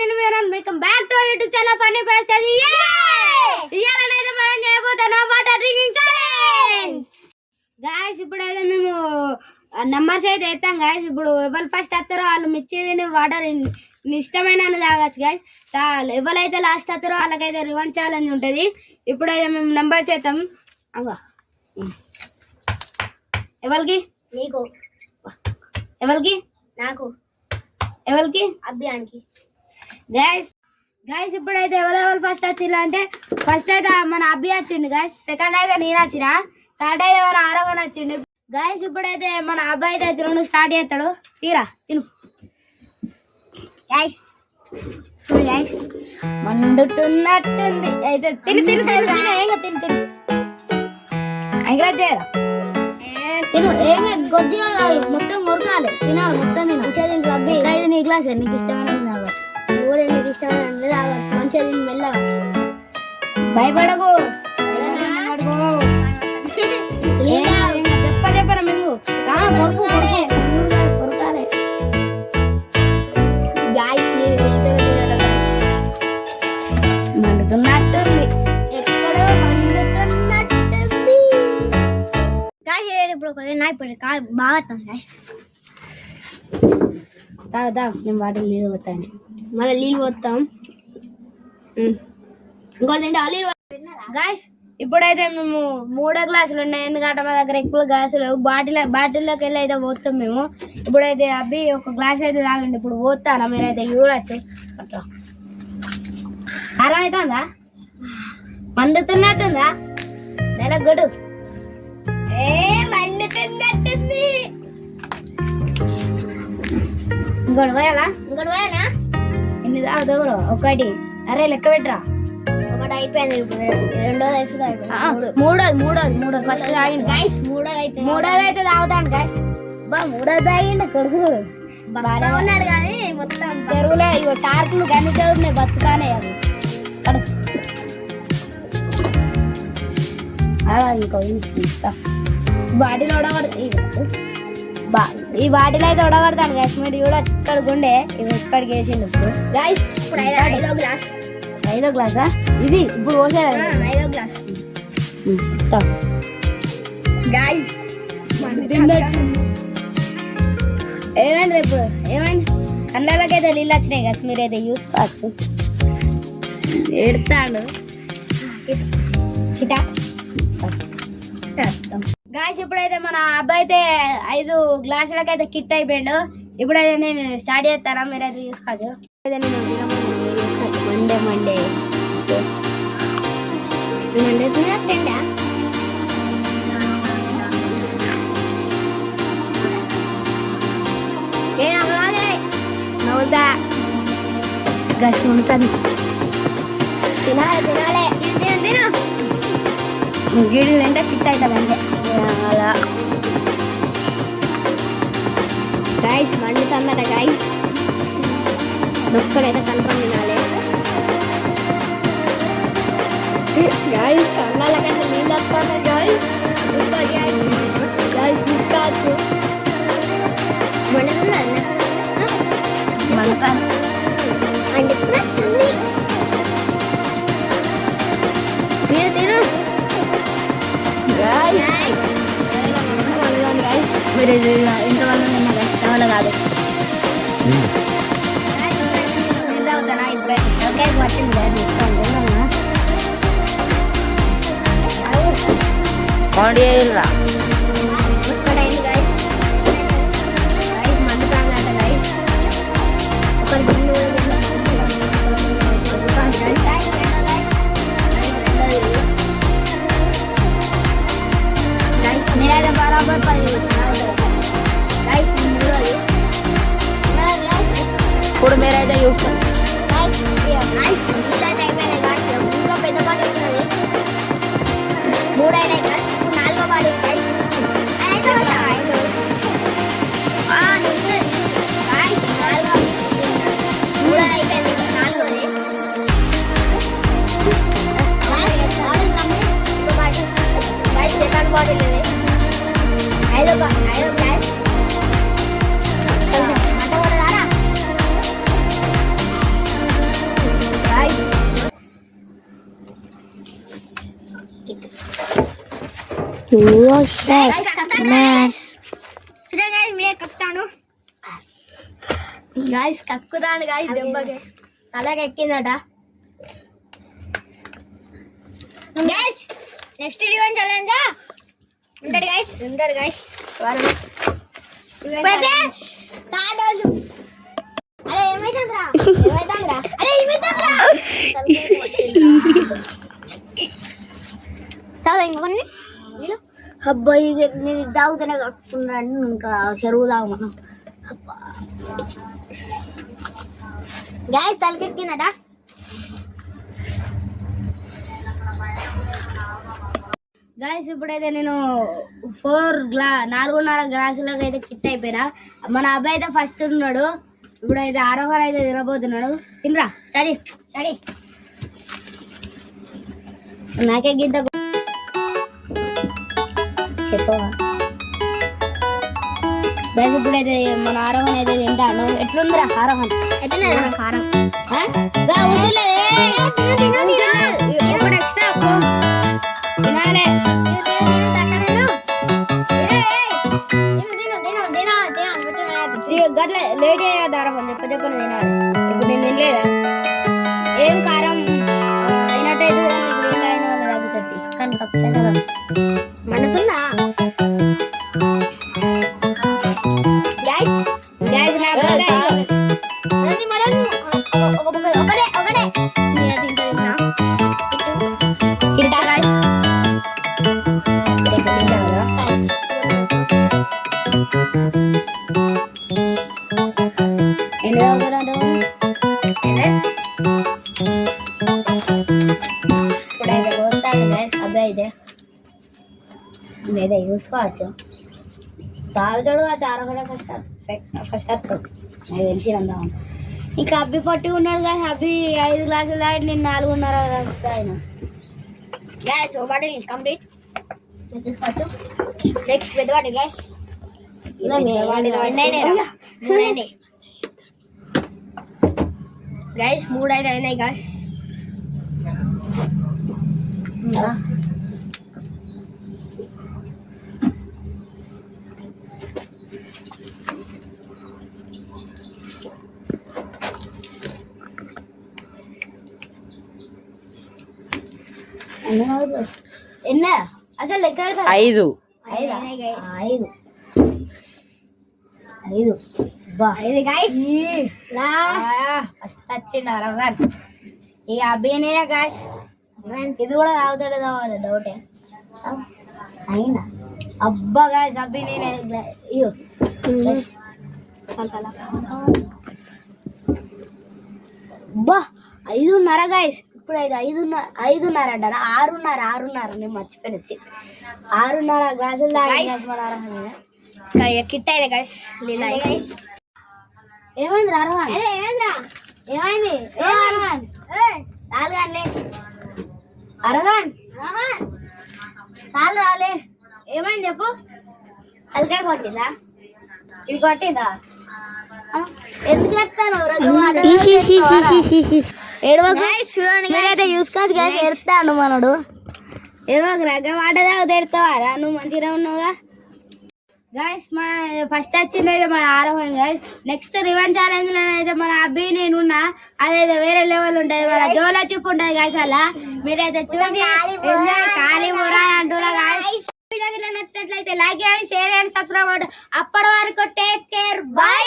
నేను welcome back to YouTube channel funny fest. ఇయాలనైతే మనం చేయబోతున్నాం వాటర్ డ్రింకింగ్ ఛాలెంజ్. గాయ్స్ ఇప్పుడైతే మేము నంబర్స్ అయితే ఎత్తాం గాయ్స్. ఇప్పుడు ఎవరు ఫస్ట్ వస్తారో వాళ్ళు మిర్చి వాటర్ ఇష్టమైన తాగచ్చు గాయ్స్. ఎవరైతే లాస్ట్ వస్తారో వాళ్ళకైతే రివెంజ్ ఛాలెంజ్ ఉంటుంది. ఇప్పుడైతే మేము నంబర్స్ ఎత్తాం. అవ్వా ఎవరికి? నీకు. ఎవరికి? నాకు. ఎవరికి? అభియానికి. గైస్ ఇప్పుడైతే ఎవరెవరు ఫస్ట్ వచ్చిండ్రు అంటే ఫస్ట్ అయితే మన అభి వచ్చిండు గైస్. సెకండ్ అయితే నేను వచ్చిన. థర్డ్ అయితే మన ఆరవన్ వచ్చిండు గైస్. ఇప్పుడైతే మన అబ్బాయి అయితే తిను స్టార్ట్ చేస్తాడు. తీరా తిను గైస్. గైస్ మండుతున్నట్టుంది అయితే తిను తిను తిను ఏంగా తిను తిను ఎంకరేజ్ చేయరా. తిను ఏమి కొద్దిగా కాదు మొత్తం మురకాలి. తినాలి మొత్తం. నేను రబ్బి అయితే నీ గ్లాస్ నీకు ఇష్టమైన తాగచ్చు. నువ్వు కూడా నీకు ఇష్టమైన తాగచ్చు. మంచిగా తిని మెల్లగా. భయపడకు చెప్పరా మింగు కొరుకు కొరకాలి. మండుతున్నట్టుంది ఎక్కడో మండుతున్నట్టుంది. ఇప్పుడు బాగా దా మేము వాటర్ నీళ్ళు పోతాను. మళ్ళీ నీళ్ళు పోతాం. గాయస్ ఇప్పుడైతే మేము 3 గ్లాసులు ఉన్నాయి. ఎందుకంటే మా దగ్గర ఎక్కువ గ్లాసులు బాటిల్లోకి వెళ్ళి అయితే పోతాం మేము. ఇప్పుడైతే అబ్బి ఒక గ్లాస్ అయితే తాగండి. ఇప్పుడు పోతాను మీరైతే చూడచ్చు. అట్లా అర్థమవుతుందా? మండుతున్నట్టుందా? నెలగొడు మండుతున్నట్టుంది. ఇంకోటి పోయాలా? ఇంకోటి పోయానా? ఎన్ని తాగుతావు? ఒకటి. అరే లెక్క పెట్టరా. ఒకటి అయిపోయింది. రెండోది అయితే మూడోది ఫస్ట్ తాగిండు గైస్. మూడోది అయితే తాగుతాడు గైస్. మూడోది తాగిండు కొడుకు. ఉన్నాడు కానీ మొత్తం చెరువులే ఇగో షార్కులు గన్నితే ఉన్నాయి బతుకానే. అది ఇంకో బాటిలో ఈ బాటిల్ అయితే ఉడగడతాను గైస్. మీరు కూడా ఇక్కడ గుండె ఇది ఇక్కడికి వేసిండు. ఇప్పుడు గైస్ ఇప్పుడు ఐదో గ్లాసా ఇది ఇప్పుడు పోసే 5వ గ్లాస్. ఏమైంది ఇప్పుడు? ఏమైంది? కళ్ళకైతే నీళ్ళు వచ్చినాయి గైస్. మీరైతే చూసుకోవచ్చు. ఎడతాడు గాయస్. ఇప్పుడైతే మన అబ్బాయి అయితే 5 గ్లాసులకైతే కిట్ అయిపోయాడు. ఇప్పుడైతే నేను స్టార్ట్ చేస్తాను. మీరైతే చూసుకోవచ్చు. నేను మండే మండే తిన్నట్టండా. నవ్వుతా గస్ వండుతుంది. తినాలి తిను గిడి అంటే ఫిట్ అవుతుంది అంతే. అలా గైస్ మండుతుందట గైస్. ఒక్కడైతే కన్ఫర్మ్ తినాలి గైస్. కన్నాల కంటే నీళ్ళు వస్తాను గైస్. గైస్ చూసుకోవచ్చు. మండుతుంది మండుతుంది. తిను మీరు ఇంతవల్ల నిన్న కష్టం వల్ల కాదు. ఎంత అవుతానా ఇప్పుడు ఓకే పట్టింది రా. ఒక్కడైంది గైస్. మందు తాగట గైస్. ఒకరి ముందు నేనైతే బరాబర్ 10 ఇప్పుడు మీరైతే చూస్తారు. ఇంకా పెద్ద బాటి ఉంటుంది. 3 అయినాయి కదా. ఇప్పుడు 4వ బాటి. 3 అయిపోయింది. 4వది సెకండ్ బాటిల్. 5వ గ్లాస్. మీరే కక్కుతాను గాయస్, కక్కుతాను గాయస్. దెబ్బకి అలాగే ఎక్కిందట గాయస్. నెక్స్ట్ రివెంజ్ ఛాలెంజ్ ఉంటాడు గాయస్, ఉంటాడు గాయస్. అరే ఏమైతుందిరా, ఏమైతుందిరా, అరే ఏమైతుందిరా. తాగు ఇంకొన్ని అబ్బాయి. నేను తాగుతూనే కక్కుతున్నాను, ఇంకా చెరువు తాగు మనం. గ్యాస్ తలకెక్కిందట. గాయస్ ఇప్పుడైతే నేను 4.5 గ్లాసులకు అయితే కిట్ అయిపోయినా. మన అబ్బాయి అయితే ఫస్ట్ ఉన్నాడు, ఇప్పుడైతే ఆరోహణ అయితే తినబోతున్నాడు. తినరా, స్టడీ స్టడీ. నాకే గింత చెప్పవా గైస్. ఇప్పుడైతే మన ఆరోహణ అయితే తింటాను. ఎట్లుందిరా ఆరోహణ? ఎట్లున్నది కారం? ఒకటి ఎక్స్ట్రా తినాలే. గట్ల లేట్ అయ్యేది ఆరోహణ, చెప్పని తినాలి. ఇప్పుడు నేను తినలేదా, ఏం కారం అయినట్టయితే అయిన వాళ్ళు తగ్గుతుంది. కానీ పక్కన కదా మనసుందా ఇదైతే చూసుకోవచ్చు. తాగుతాడు ఆ చారగడ ఫస్ట్ వస్తాడు, నాకు తెలిసినందా. ఇంకా అబ్బి పట్టి ఉన్నాడు కదా, అబ్బి 5 గ్లాసులు తాగి నేను 4.5 గ్లాసులు తాగిన. గ్యాస్ బాటిల్ కంప్లీట్ చూసుకోవచ్చు. నెక్స్ట్ పెద్ద బాటిల్ గ్యాస్ గైస్ 3 అయితే అయినాయి గైస్. ఎన్న అసలు లెక్క 5 ఫస్ట్ వచ్చిండు అరవన్. ఇక అబ్బేనే గాయస్, ఇది కూడా తాగుతాడు తావాలి డౌటే అయినా. అబ్బా గాయస్ అబ్బేనే ఇయ్యో 5.5 గాయస్. ఇప్పుడు అయితే 5.5 అంటారా, 6.5 నేను మర్చిపోయిన వచ్చి 6.5 గ్లాసులు తాగి కిట్ అయితే గాయస్. లీలా ఏమైంది అరవన్? ఏమైంది చాలు కానీ అరవన్ చాలు రాలే. ఏమైంది చెప్పు. తలకాయ కొట్టిందా? ఇది కొట్టిందా? ఎందుకు చెప్తాను ఏడవైతే చూసుకోవచ్చు కానీ ఎడతాడు మనడు. ఏడవకు రగ్గ వాట తాగుతా ఎడతావారా, నువ్వు మంచిగా ఉన్నావుగా గాయస్. మన ఫస్ట్ వచ్చింది అయితే మన ఆరోహణ గాయస్. నెక్స్ట్ రివెంజ్ ఛాలెంజ్ లో అయితే మన అబ్బి నేనున్నా, అదైతే వేరే లెవెల్ ఉంటుంది. మన జోలా చిప్ ఉంటుంది గాయస్. అలా మీరైతే చూసి ఖాళీ మురా అంటున్నా గాయస్. నచ్చినట్లయితే లైక్ చేయండి, షేర్ చేయండి, సబ్స్క్రైబ్ అవ్వండి. అప్పటి వరకు టేక్ కేర్, బాయ్.